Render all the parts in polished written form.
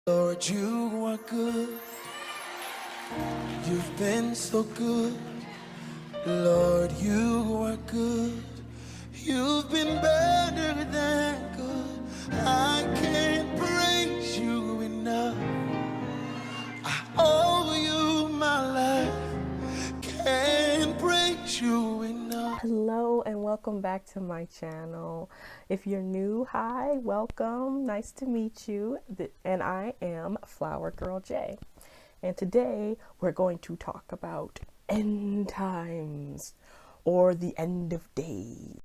Lord, you are good. You've been so good. Lord, you are good. You've been better than good. I can't praise you enough. I owe you my life. Can't praise you enough. Hello and welcome back to my channel. If you're new, hi, welcome. Nice to meet you. And I am Flower Girl J. And today we're going to talk about end times or the end of days.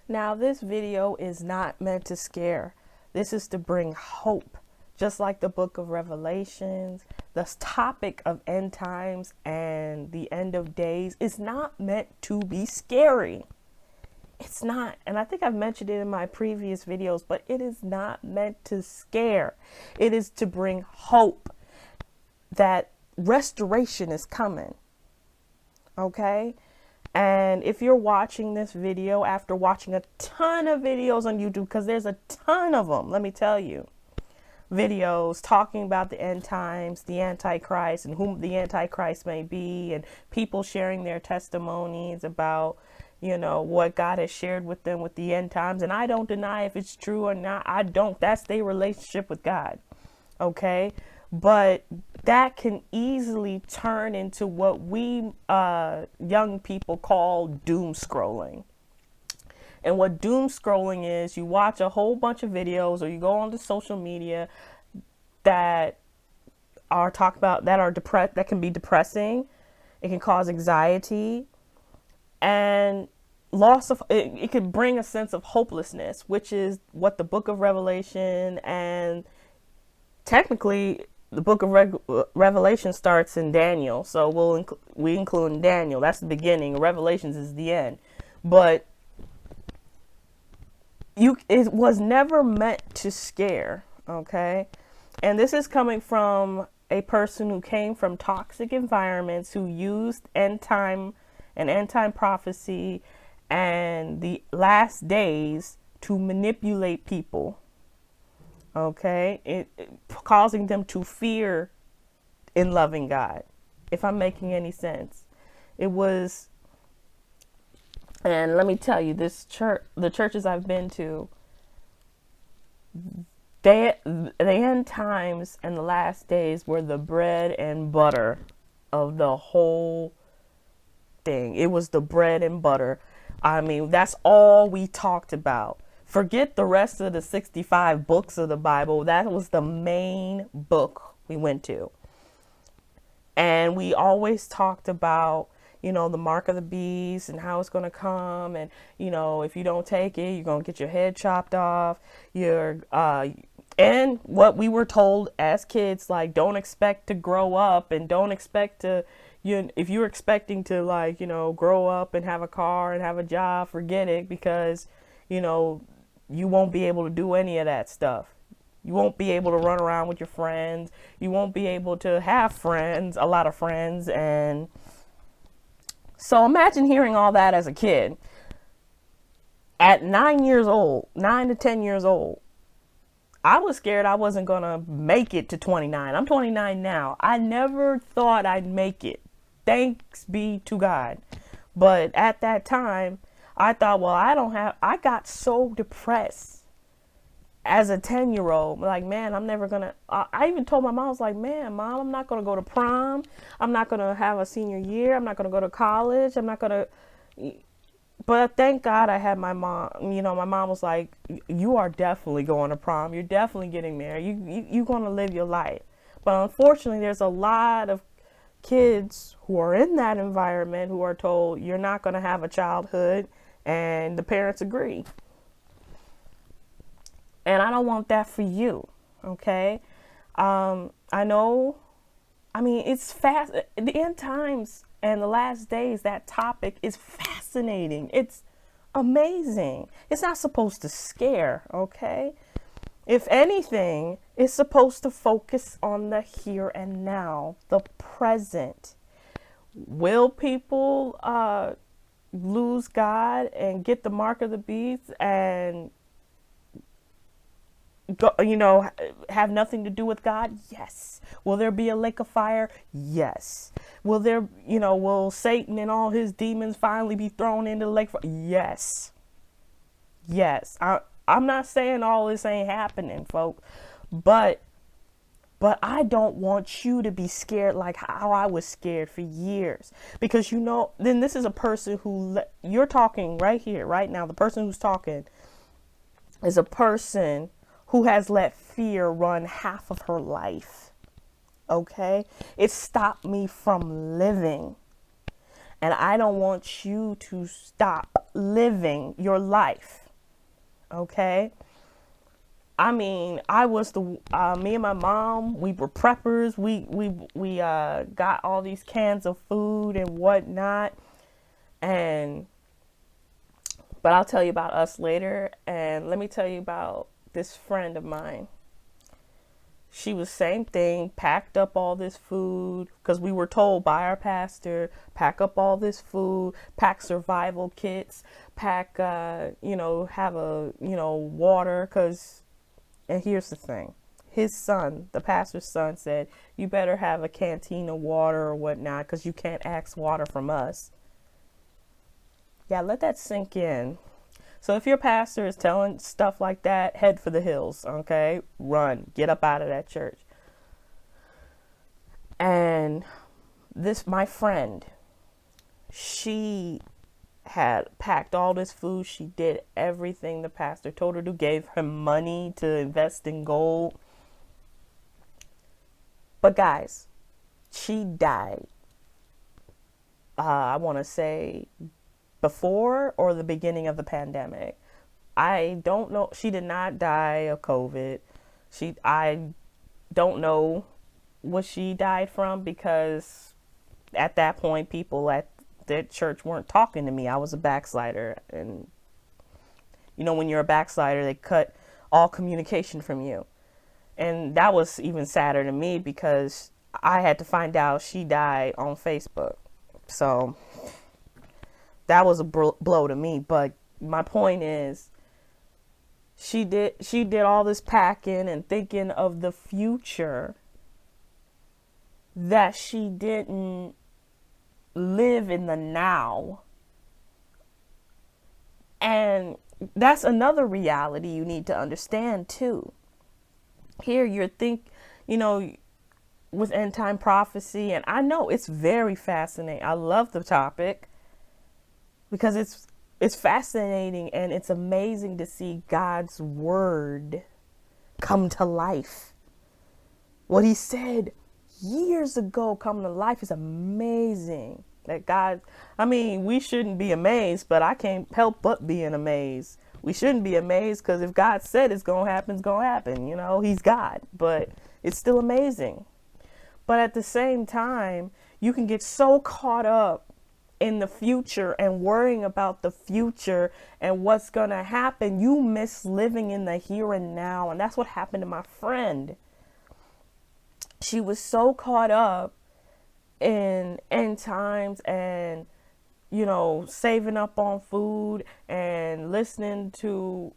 Now, this video is not meant to scare. This is to bring hope. Just like the book of Revelations, this topic of end times and the end of days is not meant to be scary. It's not. And I think I've mentioned it in my previous videos, but it is not meant to scare. It is to bring hope that restoration is coming. Okay? And if you're watching this video after watching a ton of videos on YouTube, because there's a ton of them, let me tell you, videos talking about the end times, the Antichrist, and whom the Antichrist may be, and people sharing their testimonies about, you know, what God has shared with them with the end times. And I don't deny if it's true or not. I don't. That's their relationship with God. Okay? But that can easily turn into what we young people call doom scrolling. And what doom scrolling is, you watch a whole bunch of videos or you go onto social media that are talk about that are depressed, that can be depressing. It can cause anxiety and loss of it could bring a sense of hopelessness, which is what the book of Revelation and technically the book of Revelation starts in Daniel. So we include Daniel. That's the beginning. Revelations is the end. But it was never meant to scare, okay? And this is coming from a person who came from toxic environments, who used end time prophecy and the last days to manipulate people, okay? It causing them to fear in loving God, if I'm making any sense. It was. And let me tell you, the churches I've been to, the end times and the last days were the bread and butter of the whole thing. It was the bread and butter. I mean, that's all we talked about. Forget the rest of the 65 books of the Bible. That was the main book we went to. And we always talked about, you know, the mark of the beast and how it's going to come. And, you know, if you don't take it, you're going to get your head chopped off. And what we were told as kids, like, don't expect to grow up and don't expect to, if you're expecting to, like, you know, grow up and have a car and have a job, forget it, because, you know, you won't be able to do any of that stuff. You won't be able to run around with your friends. You won't be able to have friends, a lot of friends. And so imagine hearing all that as a kid. At 9 to 10 years old, I was scared I wasn't going to make it to 29. I'm 29 now. I never thought I'd make it. Thanks be to God. But at that time, I thought, well, I got so depressed as a 10-year-old. Like, man, I'm never going to, I even told my mom, I was like, man, Mom, I'm not going to go to prom. I'm not going to have a senior year. I'm not going to go to college. I'm not going to, but thank God I had my mom. You know, my mom was like, you are definitely going to prom. You're definitely getting married. You're going to live your life. But unfortunately, there's a lot of kids who are in that environment who are told you're not going to have a childhood, and the parents agree. And I don't want that for you, okay? I know, I mean, it's fast. The end times and the last days, that topic is fascinating. It's amazing. It's not supposed to scare, okay? If anything, it's supposed to focus on the here and now, the present. Will people lose God and get the mark of the beast and go, have nothing to do with God? Yes. Will there be a lake of fire? Yes. Will there, will Satan and all his demons finally be thrown into the lake? Yes. Yes. I'm not saying all this ain't happening, folks, but I don't want you to be scared like how I was scared for years. Because, then this is a person who, you're talking right here, right now. The person who's talking is a person who has let fear run half of her life. Okay? It stopped me from living. And I don't want you to stop living your life. Okay? I mean, I was me and my mom, we were preppers. We got all these cans of food and whatnot. But I'll tell you about us later. And let me tell you about this friend of mine. She was same thing, packed up all this food because we were told by our pastor, pack up all this food, pack survival kits, pack, have water because. And here's the thing. His son, the pastor's son, said, you better have a canteen of water or whatnot because you can't ask water from us. Yeah, let that sink in. So if your pastor is telling stuff like that, head for the hills, okay? Run. Get up out of that church. And my friend, she had packed all this food. She did everything the pastor told her to, gave her money to invest in gold. But guys, she died. I want to say before or the beginning of the pandemic. I don't know. She did not die of COVID. I don't know what she died from because at that point, people at that church weren't talking to me. I was a backslider, and when you're a backslider, they cut all communication from you. And that was even sadder to me because I had to find out she died on Facebook. So that was a blow to me. But my point is, she did all this packing and thinking of the future that she didn't live in the now. And that's another reality you need to understand too. Here you're with end time prophecy, and I know it's very fascinating. I love the topic because it's fascinating and it's amazing to see God's word come to life. What he said years ago come to life is amazing. That God, we shouldn't be amazed, but I can't help but being amazed. We shouldn't be amazed because if God said it's going to happen, it's going to happen. He's God, but it's still amazing. But at the same time, you can get so caught up in the future and worrying about the future and what's going to happen. You miss living in the here and now. And that's what happened to my friend. She was so caught up in end times and, saving up on food and listening to,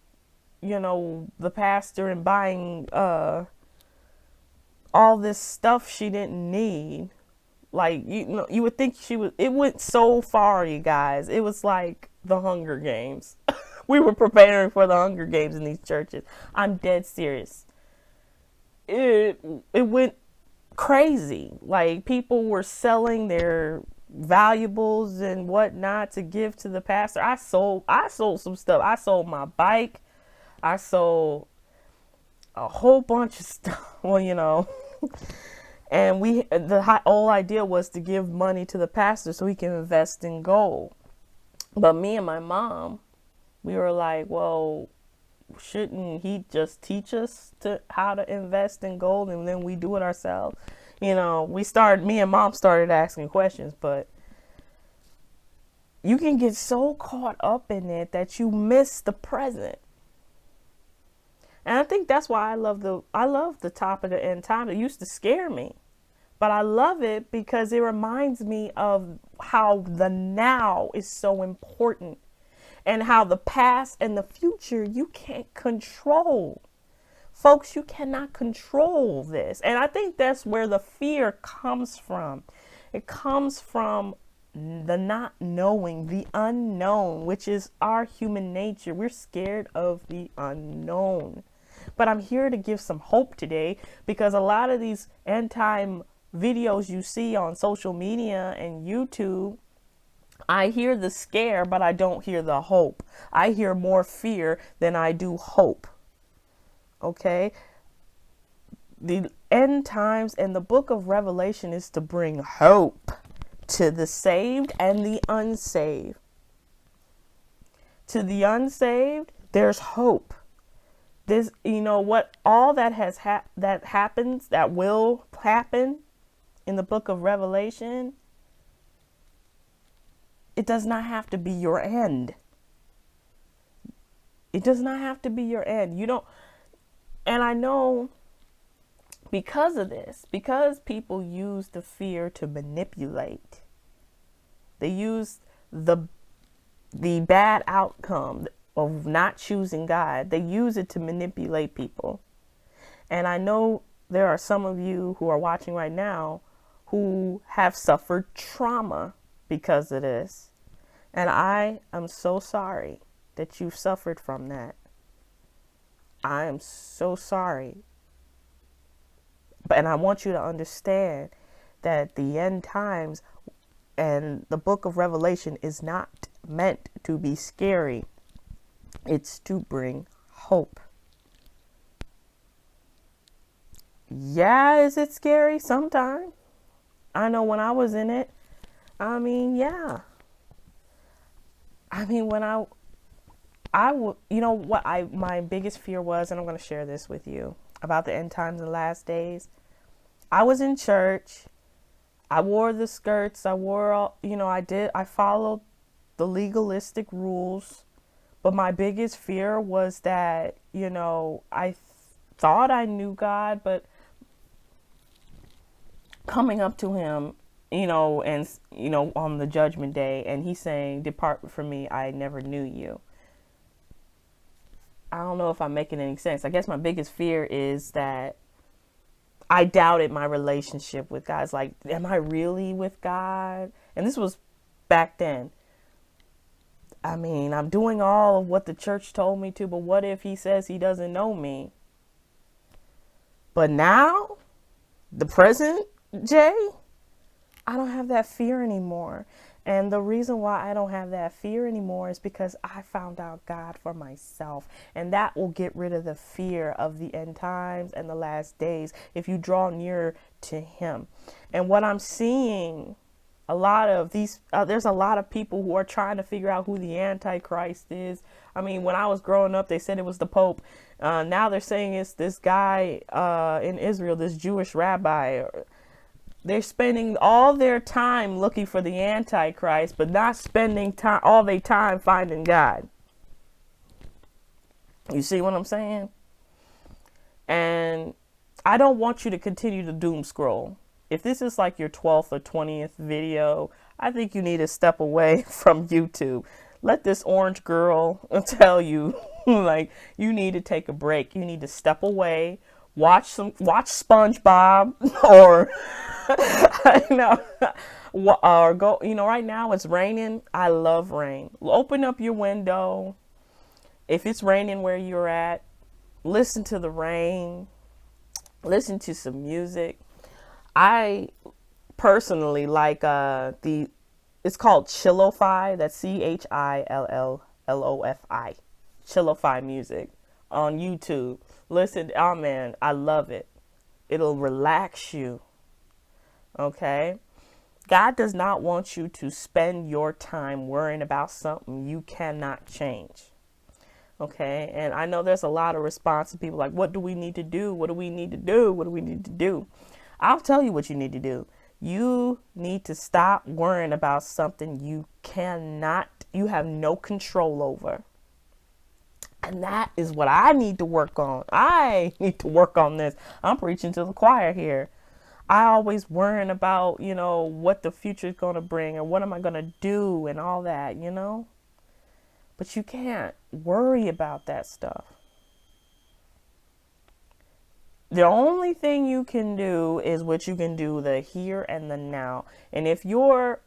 the pastor and buying all this stuff she didn't need. Like, you would think it went so far, you guys. It was like the Hunger Games. We were preparing for the Hunger Games in these churches. I'm dead serious. It went crazy. Like, people were selling their valuables and whatnot to give to the pastor. I sold some stuff. I sold my bike. I sold a whole bunch of stuff. Well, and the whole idea was to give money to the pastor so he can invest in gold. But me and my mom, we were like, well, shouldn't he just teach us how to invest in gold and then we do it ourselves? Me and mom started asking questions, but you can get so caught up in it that you miss the present. And I think that's why I love the topic of end time. It used to scare me, But I love it because it reminds me of how the now is so important and how the past and the future you can't control. Folks, you cannot control this. And I think that's where the fear comes from. It comes from the not knowing, the unknown, which is our human nature. We're scared of the unknown. But I'm here to give some hope today, because a lot of these end time videos you see on social media and YouTube, I hear the scare, but I don't hear the hope. I hear more fear than I do hope. Okay? The end times and the book of Revelation is to bring hope to the saved and the unsaved. To the unsaved, there's hope. This, you know what, all that has that happens, that will happen in the book of Revelation, it does not have to be your end. It does not have to be your end. You don't, and I know because of this, because people use the fear to manipulate, they use the bad outcome of not choosing God, they use it to manipulate people. And I know there are some of you who are watching right now who have suffered trauma because of this. And I am so sorry that you've suffered from that. I am so sorry. And I want you to understand that the end times and the book of Revelation is not meant to be scary. It's to bring hope. Yeah, is it scary? Sometimes. I know when I was in it, yeah. When I would, you know what my biggest fear was, and I'm going to share this with you about the end times and last days. I was in church. I wore the skirts. I followed the legalistic rules. But my biggest fear was that, I thought I knew God, but coming up to him, and, on the judgment day, and he's saying, "Depart from me, I never knew you." I don't know if I'm making any sense. I guess my biggest fear is that I doubted my relationship with God. It's like, am I really with God? And this was back then. I'm doing all of what the church told me to, but what if he says he doesn't know me? But now, the present Jay, I don't have that fear anymore. And the reason why I don't have that fear anymore is because I found out God for myself. And that will get rid of the fear of the end times and the last days if you draw nearer to him. And what I'm seeing, a lot of these, there's a lot of people who are trying to figure out who the Antichrist is. When I was growing up, they said it was the Pope. Now they're saying it's this guy in Israel, this Jewish rabbi. They're spending all their time looking for the Antichrist, but not spending all their time finding God. You see what I'm saying? And I don't want you to continue to doom scroll. If this is like your 12th or 20th video, I think you need to step away from YouTube. Let this orange girl tell you, you need to take a break. You need to step away, watch SpongeBob, or or go. Right now it's raining. I love rain. Open up your window. If it's raining where you're at, listen to the rain. Listen to some music. I personally like it's called Chillofi. That's CHILLLOFI. Chillofi music on YouTube. Listen, oh man, I love it. It'll relax you. Okay? God does not want you to spend your time worrying about something you cannot change. Okay? And I know there's a lot of response to people like, what do we need to do? What do we need to do? What do we need to do? I'll tell you what you need to do. You need to stop worrying about something you have no control over. And that is what I need to work on. I need to work on this. I'm preaching to the choir here. I always worrying about, you know, what the future is going to bring or what am I going to do and all that, you know. But you can't worry about that stuff. The only thing you can do is what you can do, the here and the now. And if you're,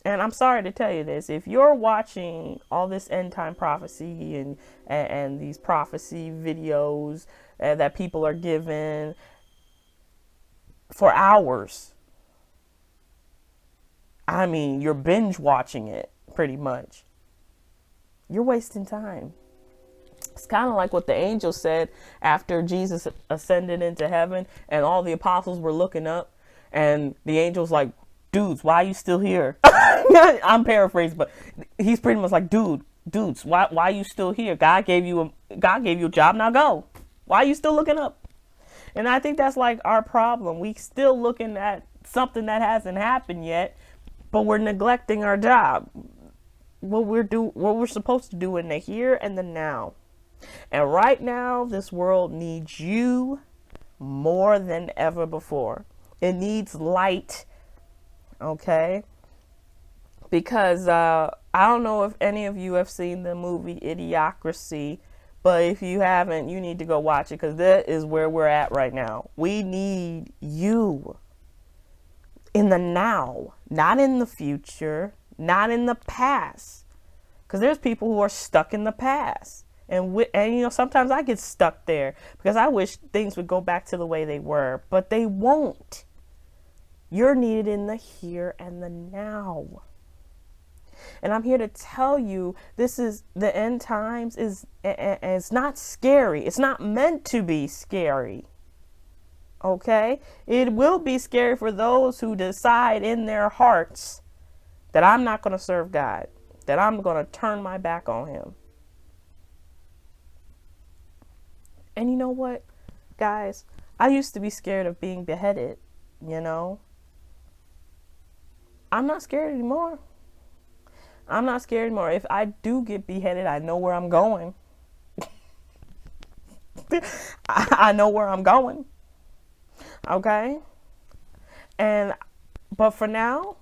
and I'm sorry to tell you this, if you're watching all this end time prophecy and these prophecy videos that people are given for hours, I mean, you're binge watching it pretty much. You're wasting time. It's kind of like what the angel said after Jesus ascended into heaven and all the apostles were looking up and the angel's like, dudes, why are you still here? I'm paraphrasing, but he's pretty much like, dudes, why are you still here? God gave you a job, now go. Why are you still looking up? And I think that's like our problem. We still looking at something that hasn't happened yet, but we're neglecting our job. What we're supposed to do in the here and the now. And right now, this world needs you more than ever before. It needs light, okay? Because I don't know if any of you have seen the movie Idiocracy, but if you haven't, you need to go watch it because that is where we're at right now. We need you in the now, not in the future, not in the past. Because there's people who are stuck in the past. And you know, sometimes I get stuck there because I wish things would go back to the way they were, but they won't. You're needed in the here and the now. And I'm here to tell you, this is the end times is, and it's not scary. It's not meant to be scary. Okay? It will be scary for those who decide in their hearts that I'm not going to serve God, that I'm going to turn my back on him. And you know what, guys? I used to be scared of being beheaded, you know? I'm not scared anymore. I'm not scared anymore. If I do get beheaded, I know where I'm going. I know where I'm going. Okay? But for now,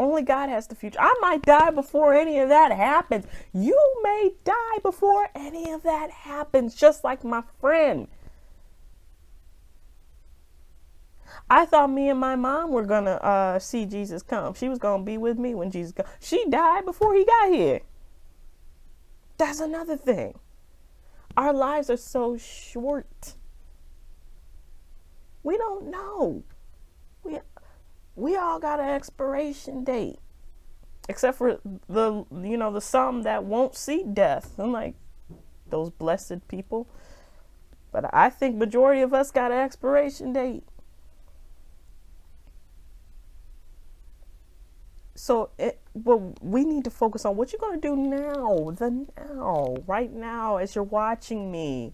only God has the future. I might die before any of that happens. You may die before any of that happens, just like my friend. I thought me and my mom were going to see Jesus come. She was going to be with me when Jesus comes. She died before he got here. That's another thing. Our lives are so short. We don't know. We all got an expiration date, except for the some that won't see death. I'm like, those blessed people. But I think majority of us got an expiration date. So we need to focus on what you're going to do now, right now, as you're watching me.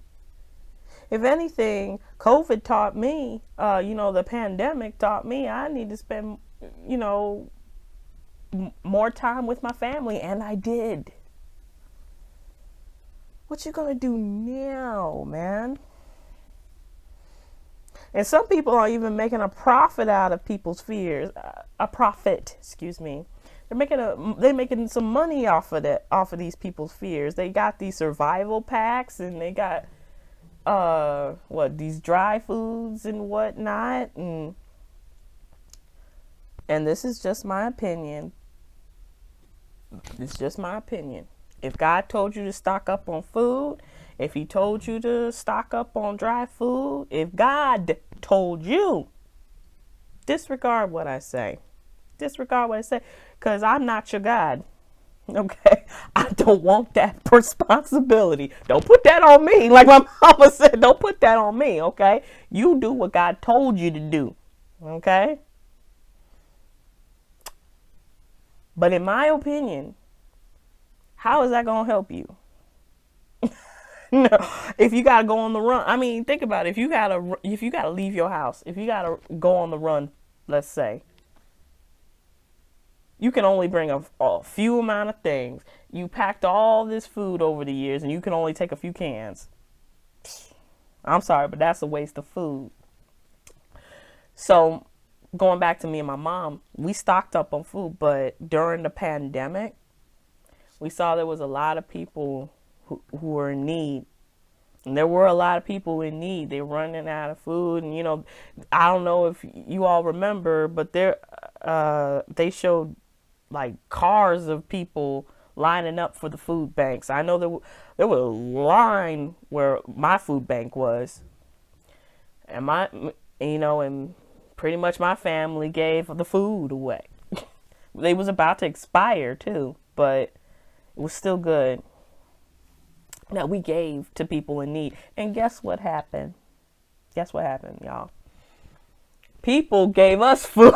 If anything, COVID taught me, the pandemic taught me I need to spend, more time with my family, and I did. What you gonna do now, man? And some people are even making a profit out of people's fears. They're making some money off of these people's fears. They got these survival packs, and they got these dry foods and whatnot, and this is just my opinion. It's just my opinion. If God told you to stock up on food, if he told you to stock up on dry food, if God told you, disregard what I say. Disregard what I say, because I'm not your God. Okay, I don't want that responsibility. Don't put that on me. Like my mama said, don't put that on me. Okay, you do what God told you to do. Okay, but in my opinion, how is that gonna help you? No, if you gotta go on the run. I mean, think about it. If you gotta leave your house, if you gotta go on the run, let's say. You can only bring a few amount of things. You packed all this food over the years and you can only take a few cans. I'm sorry, but that's a waste of food. So going back to me and my mom, we stocked up on food, but during the pandemic, we saw there was a lot of people who were in need. And there were a lot of people in need. They were running out of food. And, I don't know if you all remember, but they showed like cars of people lining up for the food banks. I know there was a line where my food bank was. And and pretty much my family gave the food away. They was about to expire too, but it was still good that we gave to people in need. And guess what happened? Guess what happened, y'all? People gave us food.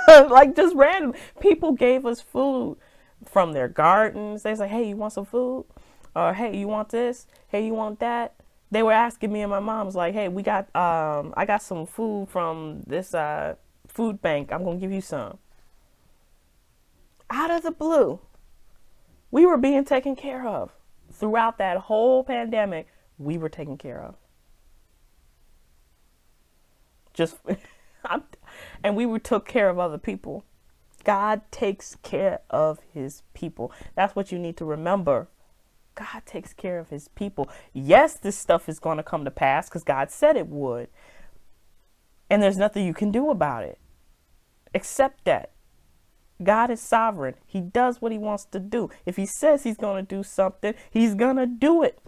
Like just random people gave us food from their gardens. They say, hey, you want some food? Or hey, you want this? Hey, you want that? They were asking me and my mom's like, hey, I got some food from this food bank. I'm gonna give you some. Out of the blue. We were being taken care of. Throughout that whole pandemic, we were taken care of. And we took care of other people. God takes care of his people. That's what you need to remember. God takes care of his people. Yes, this stuff is going to come to pass because God said it would. And there's nothing you can do about it. Except that. God is sovereign. He does what he wants to do. If he says he's going to do something, he's going to do it.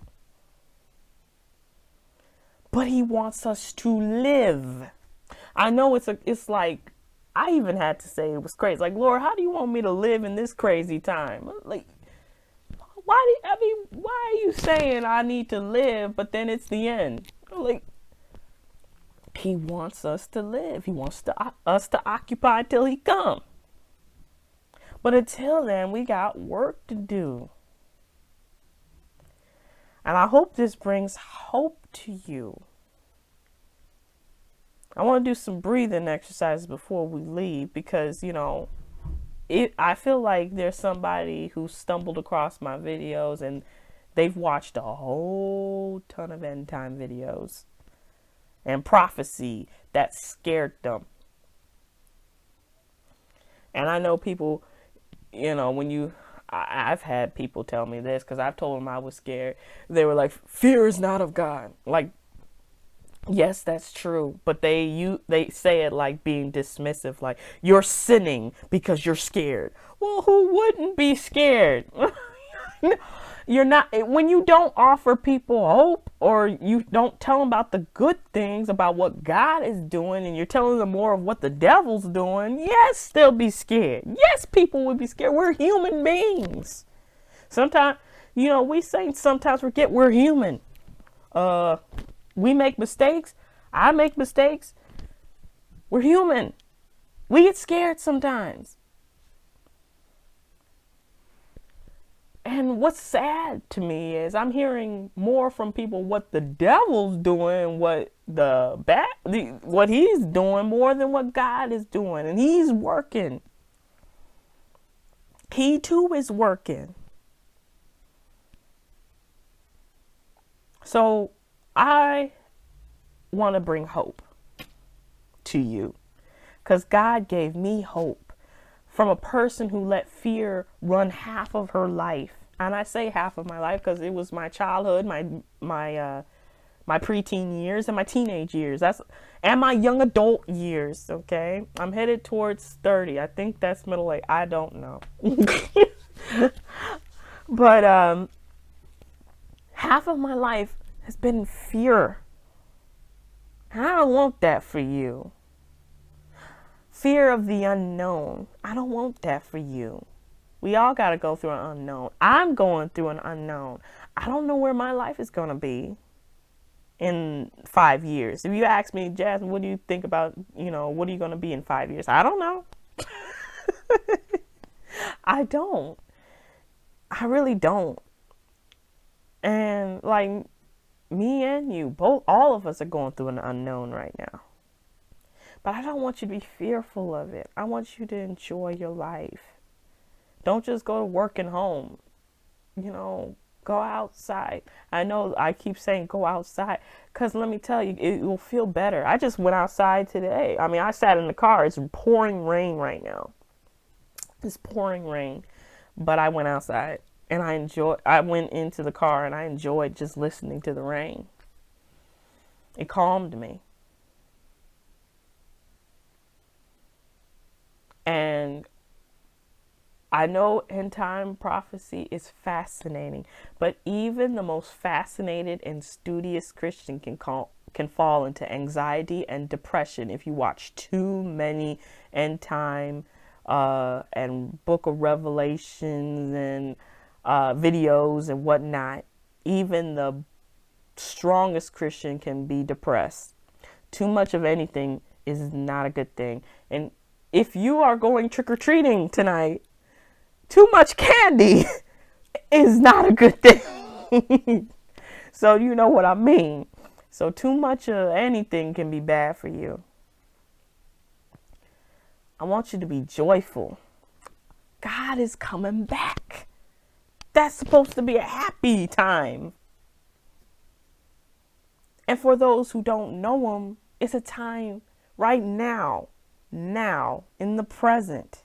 But he wants us to live. I know it's like, I even had to say it was crazy. Like, Lord, how do you want me to live in this crazy time? Like, why are you saying I need to live, but then it's the end? Like, he wants us to live. He wants us to occupy till he comes. But until then, we got work to do. And I hope this brings hope to you. I want to do some breathing exercises before we leave because, I feel like there's somebody who stumbled across my videos and they've watched a whole ton of end time videos and prophecy that scared them. And I know people, I've had people tell me this because I've told them I was scared. They were like, fear is not of God. Like, yes, that's true. But they say it like being dismissive, like you're sinning because you're scared. Well, who wouldn't be scared? You're not, when you don't offer people hope or you don't tell them about the good things about what God is doing and you're telling them more of what the devil's doing, yes, they'll be scared. Yes, people would be scared. We're human beings. Sometimes, we saints sometimes forget we're human. We make mistakes. I make mistakes. We're human. We get scared sometimes. And what's sad to me is I'm hearing more from people what the devil's doing, what he's doing more than what God is doing. And he's working. He too is working. So I want to bring hope to you because God gave me hope from a person who let fear run half of her life. And I say half of my life because it was my childhood, my preteen years and my teenage years. And my young adult years, okay? I'm headed towards 30. I think that's middle age. I don't know. But half of my life has been fear. And I don't want that for you. Fear of the unknown. I don't want that for you. We all got to go through an unknown. I'm going through an unknown. I don't know where my life is going to be in 5 years. If you ask me, Jasmine, what do you think about, what are you going to be in 5 years? I don't know. I don't. I really don't. And like me and you, all of us are going through an unknown right now. But I don't want you to be fearful of it. I want you to enjoy your life. Don't just go to work and home. Go outside. I know I keep saying go outside because let me tell you, it will feel better. I just went outside today. I mean, I sat in the car. It's pouring rain right now. It's pouring rain, but I went outside and I went into the car and I enjoyed just listening to the rain. It calmed me. And I know end time prophecy is fascinating, but even the most fascinated and studious Christian can fall into anxiety and depression if you watch too many end time and Book of Revelations and videos and whatnot. Even the strongest Christian can be depressed. Too much of anything is not a good thing. And if you are going trick-or-treating tonight, too much candy is not a good thing. So you know what I mean. So too much of anything can be bad for you. I want you to be joyful. God is coming back. That's supposed to be a happy time. And for those who don't know him, it's a time right now, in the present.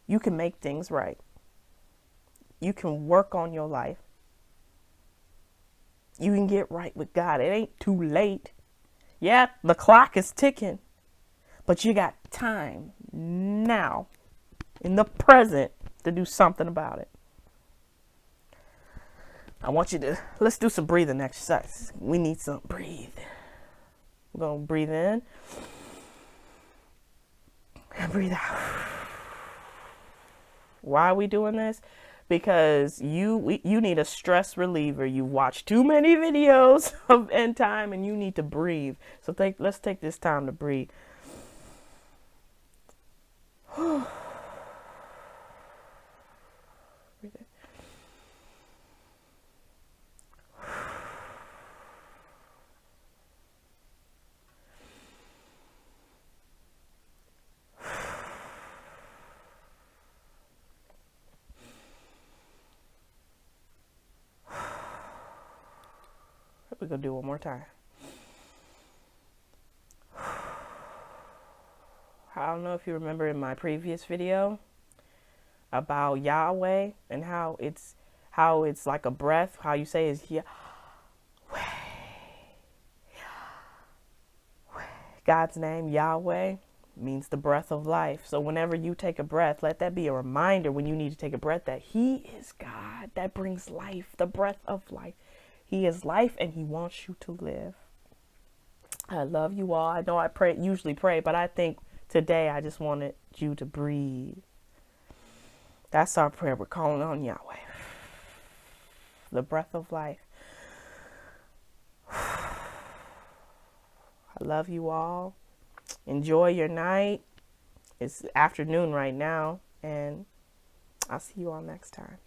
You can make things right. You can work on your life. You can get right with God. It ain't too late. Yeah, the clock is ticking, but you got time now in the present to do something about it. I want you to, let's do some breathing exercises. We need some breathe. We're going to breathe in and breathe out. Why are we doing this? Because you need a stress reliever. You watch too many videos of end time and you need to breathe. So let's take this time to breathe. Breathe in. We're going to do one more time. I don't know if you remember in my previous video about Yahweh and how it's like a breath. How you say is Yahweh. God's name, Yahweh, means the breath of life. So whenever you take a breath, let that be a reminder when you need to take a breath that he is God that brings life, the breath of life. He is life and he wants you to live. I love you all. I know I usually pray, but I think today I just wanted you to breathe. That's our prayer. We're calling on Yahweh, the breath of life. I love you all. Enjoy your night. It's afternoon right now, and I'll see you all next time.